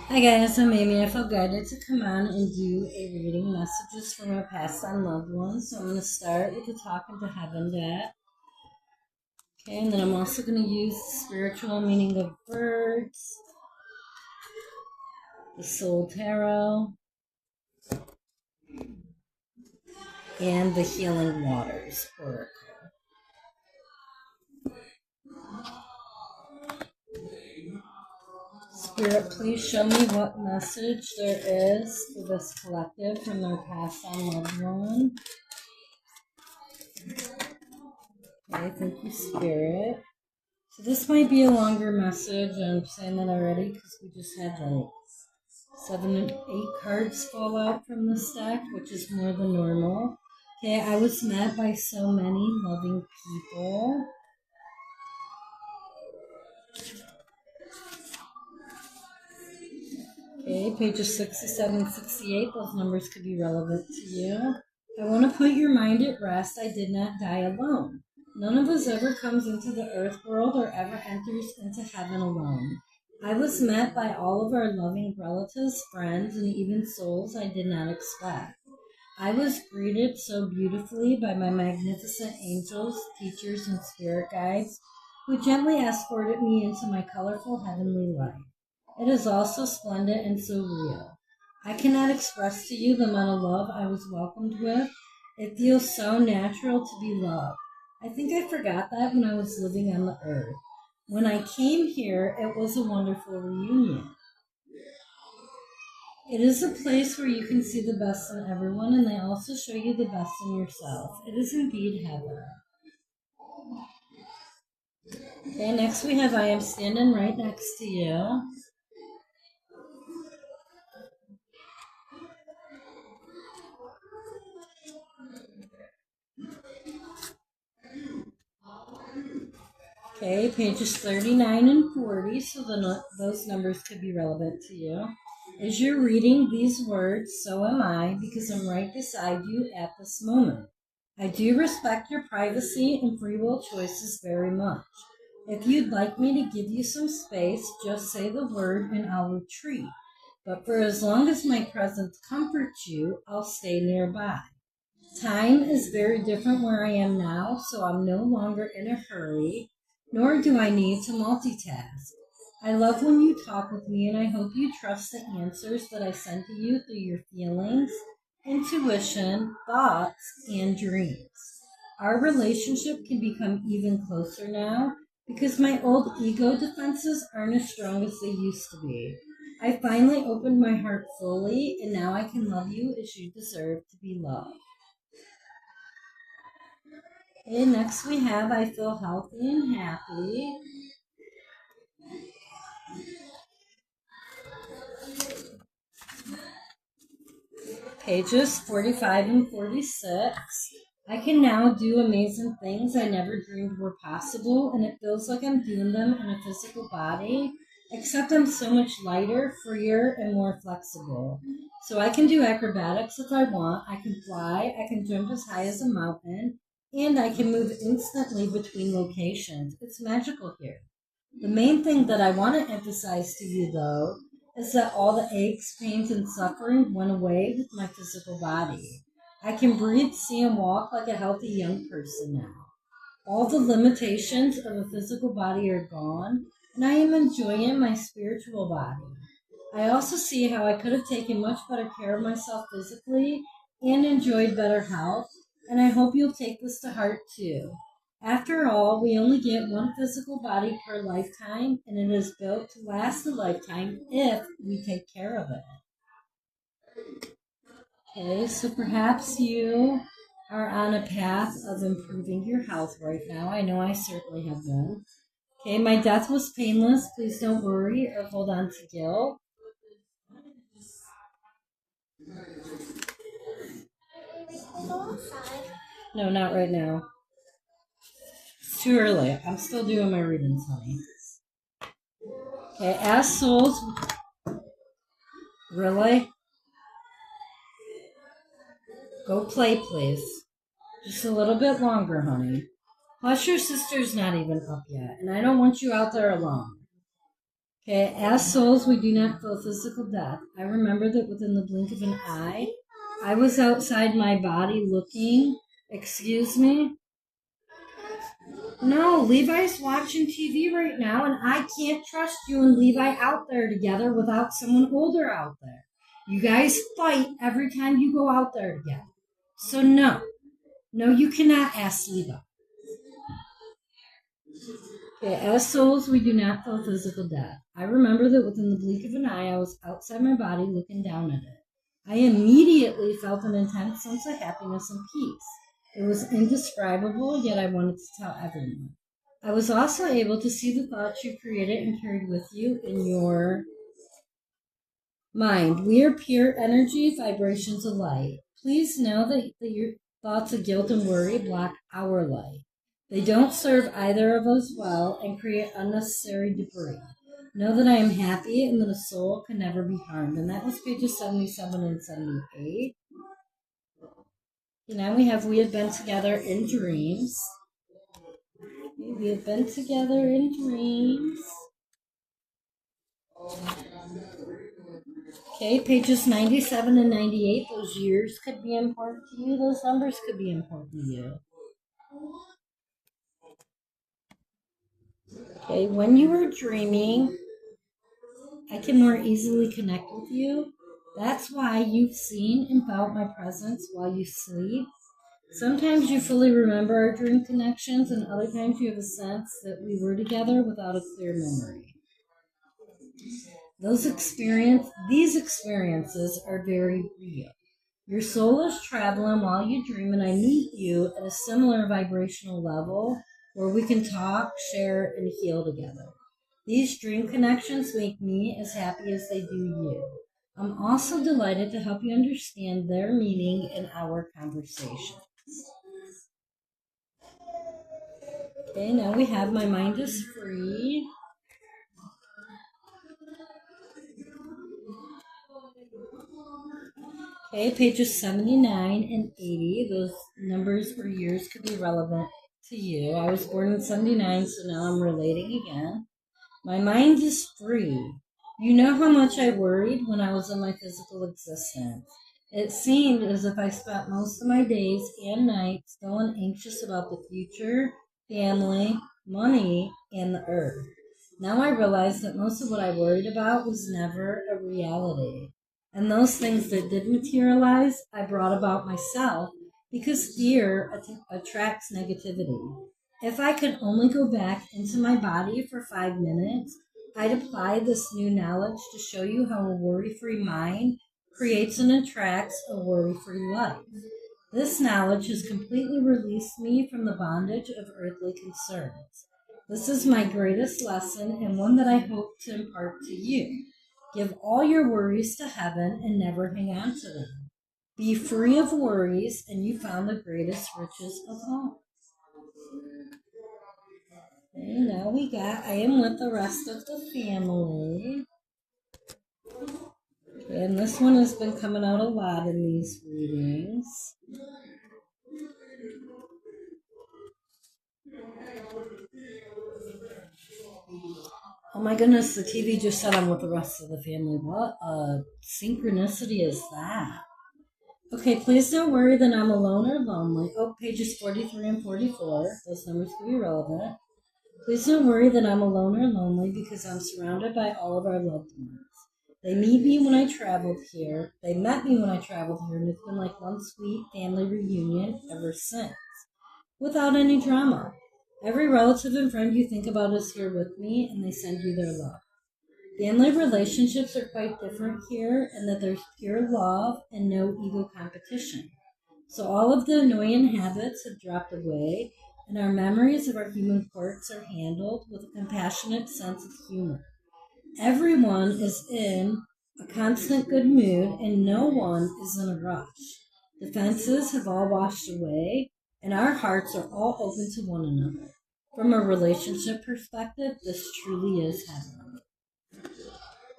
Hi guys, I'm Amy. I felt guided to come on and do a reading messages from our past on loved ones. So I'm going to start with the Talking to Heaven deck. Okay, and then I'm also going to use the spiritual meaning of birds, the Soul Tarot, and the Healing Waters Oracle. Spirit, please show me what message there is for this collective from their past on loved one. Okay, thank you, Spirit. So this might be a longer message, and I'm saying that already because we just had like 7 and 8 cards fall out from this deck, which is more than normal. Okay, I was met by so many loving people. Okay, pages 67, 68, those numbers could be relevant to you. I want to put your mind at rest. I did not die alone. None of us ever comes into the earth world or ever enters into heaven alone. I was met by all of our loving relatives, friends, and even souls I did not expect. I was greeted so beautifully by my magnificent angels, teachers, and spirit guides, who gently escorted me into my colorful heavenly life. It is all so splendid and so real. I cannot express to you the amount of love I was welcomed with. It feels so natural to be loved. I think I forgot that when I was living on the earth. When I came here, it was a wonderful reunion. It is a place where you can see the best in everyone, and they also show you the best in yourself. It is indeed heaven. Okay, next we have I am standing right next to you. Okay, pages 39 and 40, so those numbers could be relevant to you. As you're reading these words, so am I, because I'm right beside you at this moment. I do respect your privacy and free will choices very much. If you'd like me to give you some space, just say the word and I'll retreat. But for as long as my presence comforts you, I'll stay nearby. Time is very different where I am now, so I'm no longer in a hurry, nor do I need to multitask. I love when you talk with me, and I hope you trust the answers that I send to you through your feelings, intuition, thoughts, and dreams. Our relationship can become even closer now because my old ego defenses aren't as strong as they used to be. I finally opened my heart fully, and now I can love you as you deserve to be loved. Okay, next we have I feel healthy and happy. Pages 45 and 46. I can now do amazing things I never dreamed were possible, and it feels like I'm doing them in a physical body, except I'm so much lighter, freer, and more flexible. So I can do acrobatics if I want, I can fly, I can jump as high as a mountain, and I can move instantly between locations. It's magical here. The main thing that I want to emphasize to you, though, is that all the aches, pains, and suffering went away with my physical body. I can breathe, see, and walk like a healthy young person now. All the limitations of a physical body are gone, and I am enjoying my spiritual body. I also see how I could have taken much better care of myself physically and enjoyed better health, and I hope you'll take this to heart too. After all, we only get one physical body per lifetime, and it is built to last a lifetime if we take care of it. Okay, so perhaps you are on a path of improving your health right now. I know I certainly have been. Okay, my death was painless. Please don't worry or hold on to guilt. No, not right now. It's too early. I'm still doing my readings, honey. Okay, as souls, really? Go play, please. Just a little bit longer, honey. Plus, your sister's not even up yet, and I don't want you out there alone. Okay, as souls, we do not feel physical death. I remember that within the blink of an eye, I was outside my body looking. Excuse me? No, Levi's watching TV right now, and I can't trust you and Levi out there together without someone older out there. You guys fight every time you go out there together. So, no. No, you cannot ask Levi. Okay, as souls, we do not feel physical death. I remember that within the blink of an eye, I was outside my body looking down at it. I immediately felt an intense sense of happiness and peace. It was indescribable, yet I wanted to tell everyone. I was also able to see the thoughts you created and carried with you in your mind. We are pure energy, vibrations of light. Please know that your thoughts of guilt and worry block our light. They don't serve either of us well and create unnecessary debris. Know that I am happy and that a soul can never be harmed. And that was pages 77 and 78. And now we have been together in dreams. We have been together in dreams. Okay, pages 97 and 98. Those years could be important to you. Those numbers could be important to you. Okay, when you were dreaming, I can more easily connect with you. That's why you've seen and felt my presence while you sleep. Sometimes you fully remember our dream connections, and other times you have a sense that we were together without a clear memory. These experiences are very real. Your soul is traveling while you dream, and I meet you at a similar vibrational level where we can talk, share, and heal together. These dream connections make me as happy as they do you. I'm also delighted to help you understand their meaning in our conversation. Okay, now we have My Mind is Free. Okay, pages 79 and 80. Those numbers or years could be relevant to you. I was born in 79, so now I'm relating again. My mind is free. You know how much I worried when I was in my physical existence. It seemed as if I spent most of my days and nights feeling anxious about the future, family, money, and the earth. Now I realize that most of what I worried about was never a reality. And those things that did materialize, I brought about myself because fear attracts negativity. If I could only go back into my body for 5 minutes, I'd apply this new knowledge to show you how a worry-free mind creates and attracts a worry-free life. This knowledge has completely released me from the bondage of earthly concerns. This is my greatest lesson and one that I hope to impart to you. Give all your worries to heaven and never hang on to them. Be free of worries, and you found the greatest riches of all. Okay, now I am with the rest of the family. Okay, and this one has been coming out a lot in these readings. Oh my goodness, the TV just said I'm with the rest of the family. What a synchronicity is that? Okay, please don't worry that I'm alone or lonely. Oh, pages 43 and 44. Those numbers can be relevant. Please don't worry that I'm alone or lonely because I'm surrounded by all of our loved ones. They meet me when I traveled here. They met me when I traveled here, and it's been like one sweet family reunion ever since, without any drama. Every relative and friend you think about is here with me, and they send you their love. Family relationships are quite different here, in that there's pure love and no ego competition. So all of the annoying habits have dropped away, and our memories of our human quirks are handled with a compassionate sense of humor. Everyone is in a constant good mood, and no one is in a rush. Defenses have all washed away, and our hearts are all open to one another. From a relationship perspective, this truly is heaven.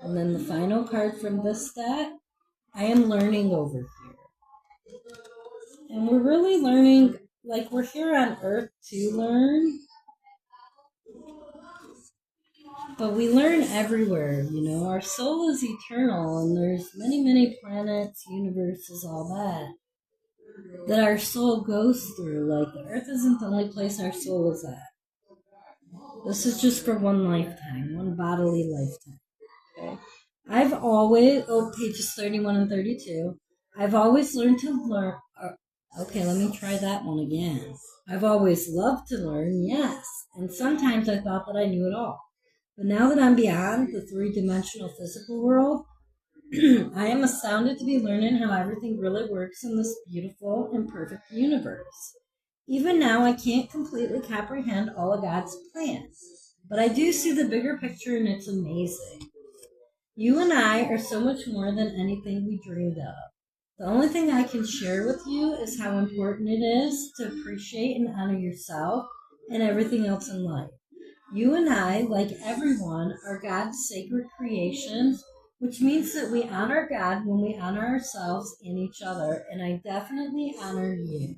And then the final card from this deck, I am learning over here. And we're really learning, like we're here on Earth to learn. But we learn everywhere, you know. Our soul is eternal, and there's many, many planets, universes, all that our soul goes through. Like, the earth isn't the only place our soul is at. This is just for one lifetime, one bodily lifetime. Okay? I've always, pages 31 and 32. I've always learned to learn. Okay, let me try that one again. I've always loved to learn, yes. And sometimes I thought that I knew it all. But now that I'm beyond the three-dimensional physical world, I am astounded to be learning how everything really works in this beautiful and perfect universe. Even now, I can't completely comprehend all of God's plans, but I do see the bigger picture, and it's amazing. You and I are so much more than anything we dreamed of. The only thing I can share with you is how important it is to appreciate and honor yourself and everything else in life. You and I, like everyone, are God's sacred creations, which means that we honor God when we honor ourselves and each other, and I definitely honor you.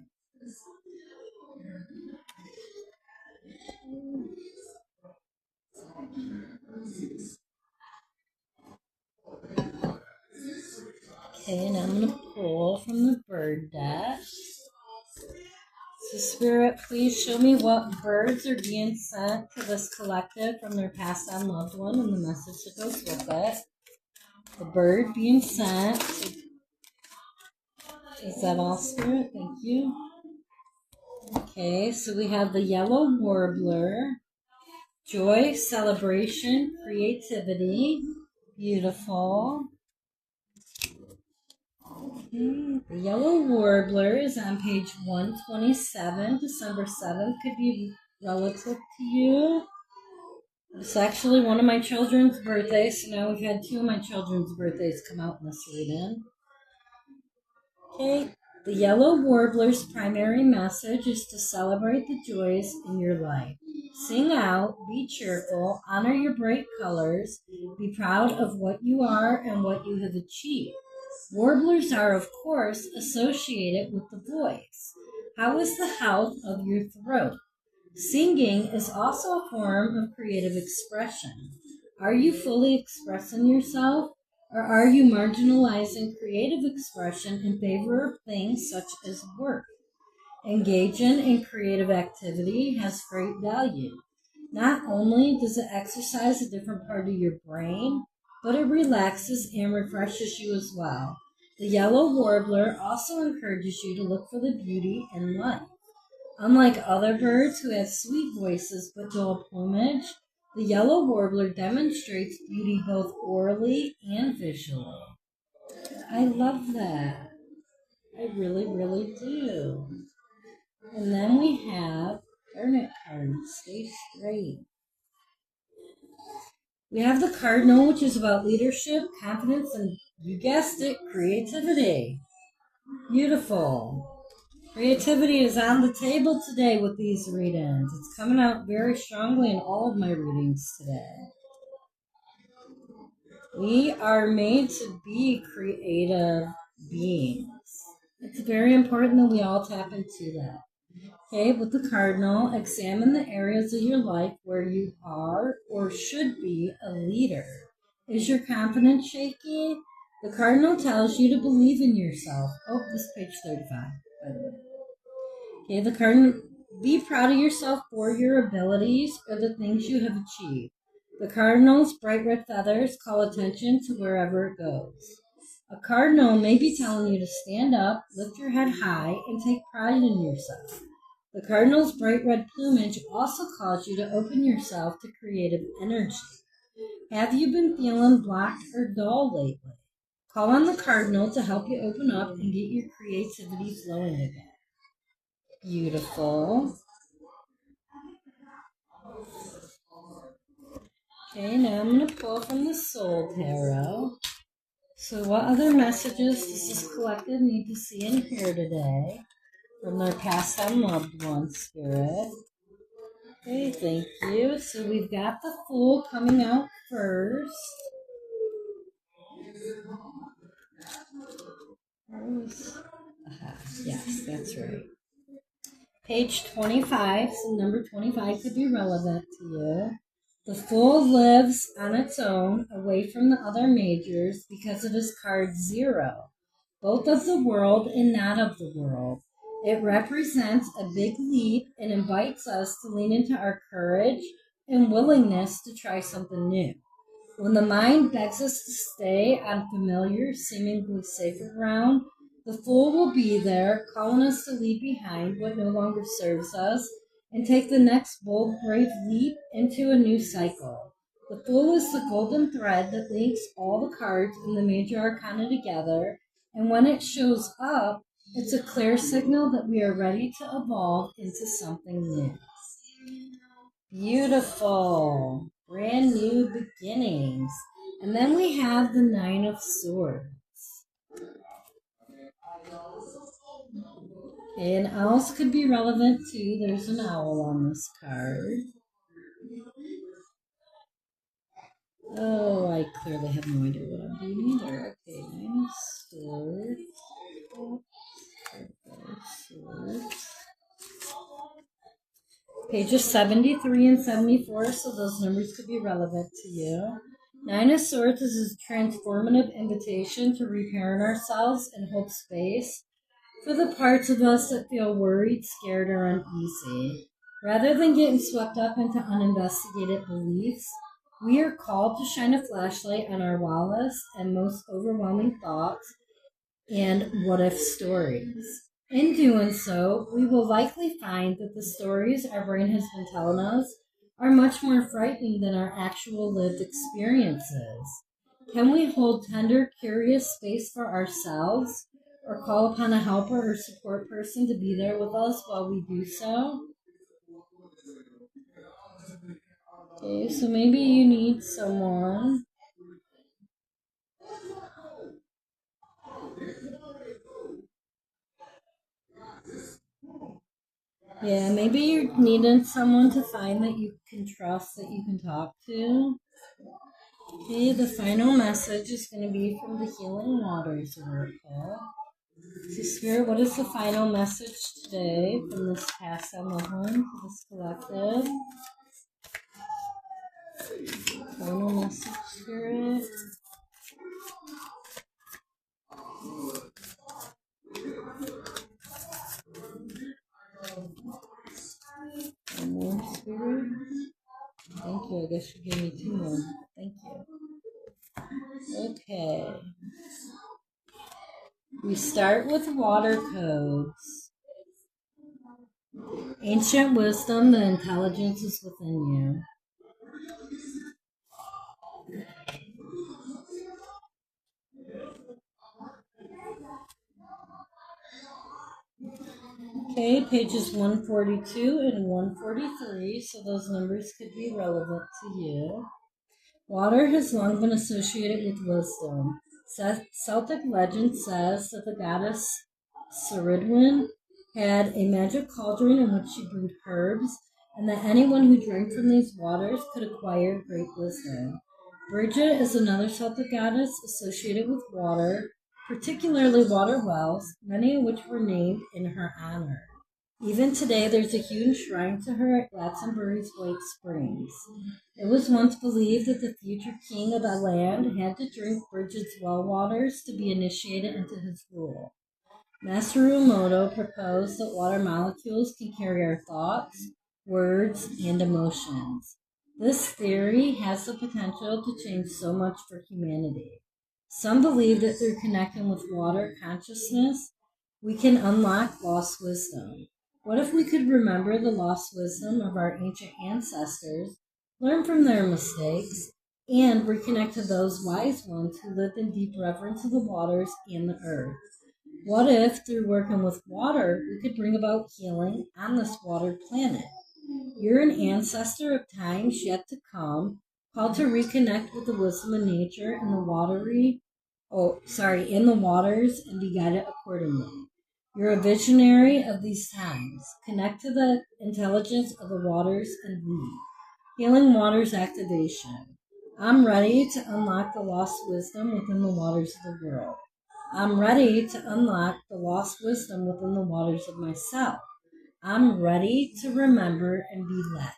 Okay, and I'm going to pull from the bird deck. So, Spirit, please show me what birds are being sent to this collective from their passed on loved one and the message that goes with it. The bird being sent. Is that all, Spirit? Thank you. Okay, so we have the yellow warbler. Joy, celebration, creativity. Beautiful. Okay. The yellow warbler is on page 127. December 7th could be relative to you. It's actually one of my children's birthdays, so now we've had two of my children's birthdays come out in this reading. Okay. The yellow warbler's primary message is to celebrate the joys in your life. Sing out, be cheerful, honor your bright colors, be proud of what you are and what you have achieved. Warblers are, of course, associated with the voice. How is the health of your throat? Singing is also a form of creative expression. Are you fully expressing yourself, or are you marginalizing creative expression in favor of things such as work? Engaging in creative activity has great value. Not only does it exercise a different part of your brain, but it relaxes and refreshes you as well. The yellow warbler also encourages you to look for the beauty in life. Unlike other birds who have sweet voices but dull plumage, the yellow warbler demonstrates beauty both orally and visually. I love that. I really, really do. And then we have Hermit card. Stay straight. We have the Cardinal, which is about leadership, confidence, and you guessed it, creativity. Beautiful. Creativity is on the table today with these readings. It's coming out very strongly in all of my readings today. We are made to be creative beings. It's very important that we all tap into that. Okay, with the Cardinal, examine the areas of your life where you are or should be a leader. Is your confidence shaky? The Cardinal tells you to believe in yourself. Oh, this is page 35, by the way. Okay, the Cardinal, be proud of yourself for your abilities or the things you have achieved. The Cardinal's bright red feathers call attention to wherever it goes. A Cardinal may be telling you to stand up, lift your head high, and take pride in yourself. The Cardinal's bright red plumage also calls you to open yourself to creative energy. Have you been feeling blocked or dull lately? Call on the Cardinal to help you open up and get your creativity flowing again. Beautiful. Okay, now I'm going to pull from the Soul Tarot. So what other messages does this collective need to see and hear today from their past on loved one spirit? Okay, thank you. So we've got the Fool coming out first. Yes, that's right. Page 25, so number 25 could be relevant to you. The Fool lives on its own, away from the other majors, because it is card 0, both of the world and not of the world. It represents a big leap and invites us to lean into our courage and willingness to try something new. When the mind begs us to stay on familiar, seemingly safer ground, the Fool will be there, calling us to leave behind what no longer serves us and take the next bold, brave leap into a new cycle. The Fool is the golden thread that links all the cards in the major arcana together, and when it shows up, it's a clear signal that we are ready to evolve into something new. Beautiful. Brand new beginnings. And then we have the Nine of Swords. Okay, and owls could be relevant too. There's an owl on this card. Oh, I clearly have no idea what I'm doing either. Okay, Nine of Swords. Pages 73 and 74, so those numbers could be relevant to you. Nine of Swords is a transformative invitation to reparent ourselves and hold space for the parts of us that feel worried, scared, or uneasy. Rather than getting swept up into uninvestigated beliefs, we are called to shine a flashlight on our wildest and most overwhelming thoughts and what-if stories. In doing so, we will likely find that the stories our brain has been telling us are much more frightening than our actual lived experiences. Can we hold tender, curious space for ourselves, or call upon a helper or support person to be there with us while we do so? Okay, so maybe you need someone. Yeah, maybe you're needing someone to find that you can trust, that you can talk to. Okay, the final message is going to be from the Healing Waters Oracle. So, Spirit, what is the final message today from this past Home, for this collective? Final message, Spirit. One more, Spirit. Thank you. I guess you gave me 2 more. Thank you. Okay. We start with water codes. Ancient wisdom, the intelligence is within you. Okay, pages 142 and 143, so those numbers could be relevant to you. Water has long been associated with wisdom. Celtic legend says that the goddess Ceridwen had a magic cauldron in which she brewed herbs, and that anyone who drank from these waters could acquire great wisdom. Bridget is another Celtic goddess associated with water, particularly water wells, many of which were named in her honor. Even today, there's a huge shrine to her at Glastonbury's White Springs. It was once believed that the future king of the land had to drink Bridget's well waters to be initiated into his rule. Masaru Emoto proposed that water molecules can carry our thoughts, words, and emotions. This theory has the potential to change so much for humanity. Some believe that through connecting with water consciousness, we can unlock lost wisdom. What if we could remember the lost wisdom of our ancient ancestors, learn from their mistakes, and reconnect to those wise ones who lived in deep reverence of the waters and the earth? What if, through working with water, we could bring about healing on this watered planet? You're an ancestor of times yet to come, called to reconnect with the wisdom of nature in the in the waters and be guided accordingly. You're a visionary of these times. Connect to the intelligence of the waters and lead. Healing Waters Activation. I'm ready to unlock the lost wisdom within the waters of the world. I'm ready to unlock the lost wisdom within the waters of myself. I'm ready to remember and be led.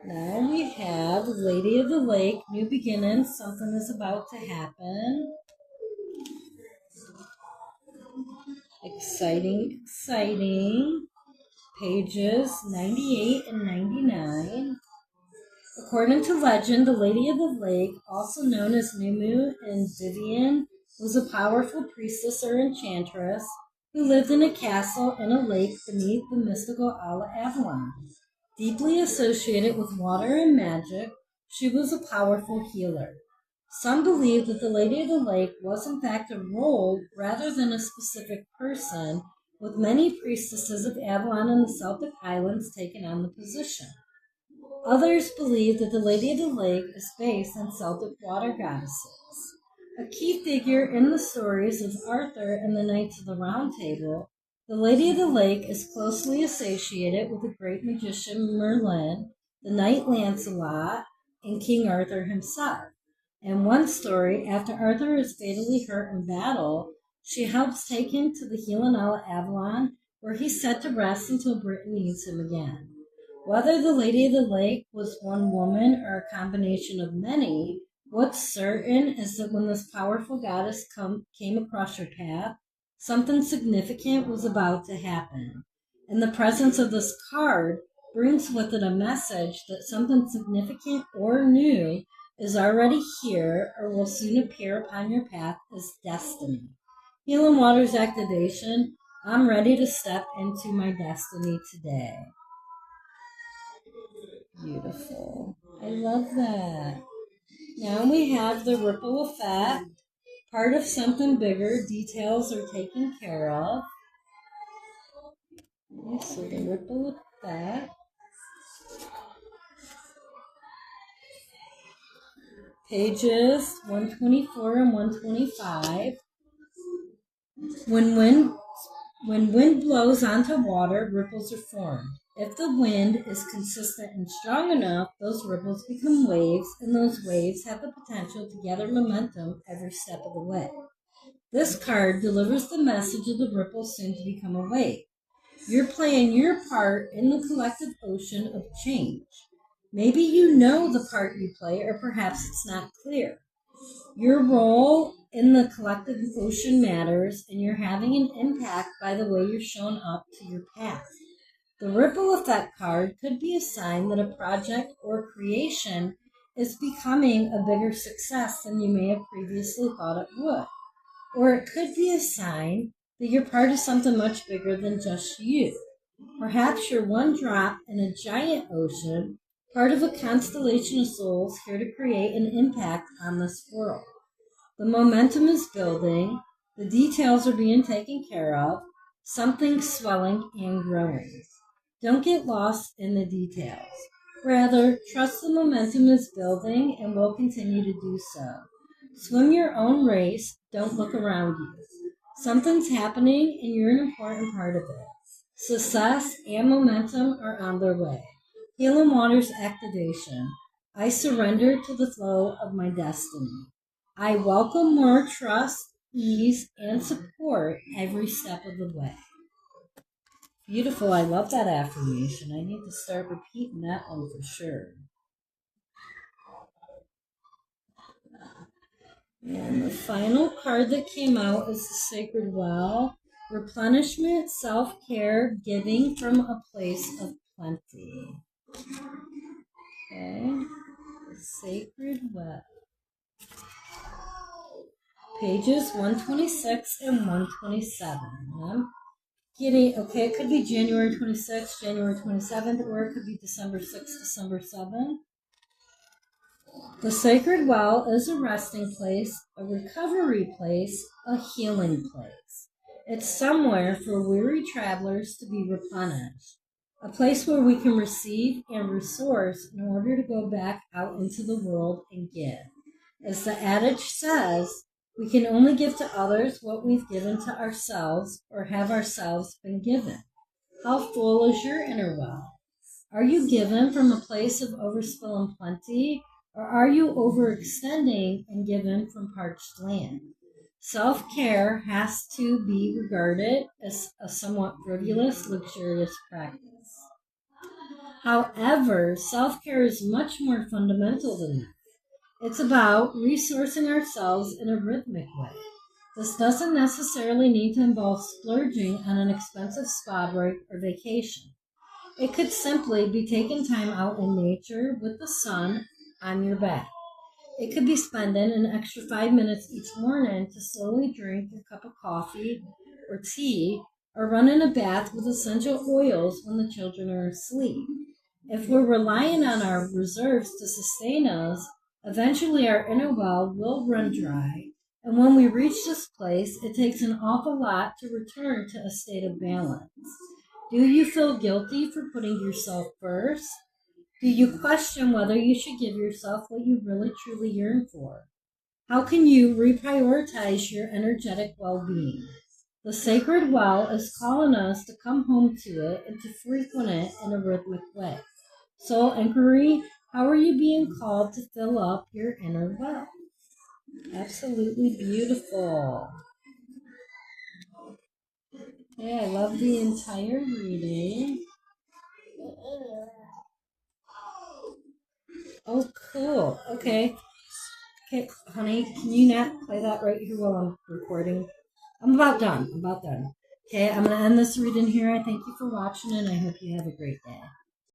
Now we have Lady of the Lake, New Beginnings, something is about to happen. Exciting, exciting. Pages 98 and 99. According to legend, the Lady of the Lake, also known as Numu and Vivian, was a powerful priestess or enchantress who lived in a castle in a lake beneath the mystical Isle Avalon. Deeply associated with water and magic, she was a powerful healer. Some believe that the Lady of the Lake was in fact a role rather than a specific person, with many priestesses of Avalon and the Celtic Islands taking on the position. Others believe that the Lady of the Lake is based on Celtic water goddesses. A key figure in the stories of Arthur and the Knights of the Round Table, the Lady of the Lake is closely associated with the great magician Merlin, the Knight Lancelot, and King Arthur himself. In one story, after Arthur is fatally hurt in battle, she helps take him to the healing Isle of Avalon, where he's set to rest until Britain needs him again. Whether the Lady of the Lake was one woman or a combination of many, what's certain is that when this powerful goddess came across her path, something significant was about to happen. And the presence of this card brings with it a message that something significant or new is already here or will soon appear upon your path as destiny. Healing Waters activation. I'm ready to step into my destiny today. Beautiful. I love that. Now we have the ripple effect. Part of something bigger. Details are taken care of. Okay, so the ripple effect. Pages 124 and 125. When wind blows onto water, ripples are formed. If the wind is consistent and strong enough, those ripples become waves, and those waves have the potential to gather momentum every step of the way. This card delivers the message of the ripple soon to become a wave. You're playing your part in the collective ocean of change. Maybe you know the part you play, or perhaps it's not clear. Your role in the collective ocean matters, and you're having an impact by the way you're shown up to your path. The ripple effect card could be a sign that a project or creation is becoming a bigger success than you may have previously thought it would. Or it could be a sign that you're part of something much bigger than just you. Perhaps you're one drop in a giant ocean, part of a constellation of souls here to create an impact on this world. The momentum is building, the details are being taken care of, something's swelling and growing. Don't get lost in the details. Rather, trust the momentum is building and will continue to do so. Swim your own race, don't look around you. Something's happening and you're an important part of it. Success and momentum are on their way. Healing Waters activation. I surrender to the flow of my destiny. I welcome more trust, ease, and support every step of the way. Beautiful. I love that affirmation. I need to start repeating that one for sure. And the final card that came out is the Sacred Well. Replenishment, self-care, giving from a place of plenty. Okay. The Sacred Well. Pages 126 and 127. Okay, it could be January 26th, January 27th, or it could be December 6th, December 7th. The Sacred Well is a resting place, a recovery place, a healing place. It's somewhere for weary travelers to be replenished, a place where we can receive and resource in order to go back out into the world and give. As the adage says, we can only give to others what we've given to ourselves or have ourselves been given. How full is your inner well? Are you given from a place of overspill and plenty, or are you overextending and given from parched land? Self-care has to be regarded as a somewhat frivolous, luxurious practice. However, self-care is much more fundamental than that. It's about resourcing ourselves in a rhythmic way. This doesn't necessarily need to involve splurging on an expensive spa break or vacation. It could simply be taking time out in nature with the sun on your back. It could be spending an extra 5 minutes each morning to slowly drink your cup of coffee or tea or running a bath with essential oils when the children are asleep. If we're relying on our reserves to sustain us, eventually our inner well will run dry. And when we reach this place, it takes an awful lot to return to a state of balance. Do you feel guilty for putting yourself first? Do you question whether you should give yourself what you really truly yearn for? How can you reprioritize your energetic well being? The sacred well is calling us to come home to it and to frequent it in a rhythmic way. Soul inquiry: how are you being called to fill up your inner well? Absolutely beautiful. Yeah, I love the entire reading. Oh, cool. Okay. Okay, honey, can you not play that right here while I'm recording? I'm about done. I'm about done. Okay, I'm going to end this reading here. I thank you for watching, and I hope you have a great day.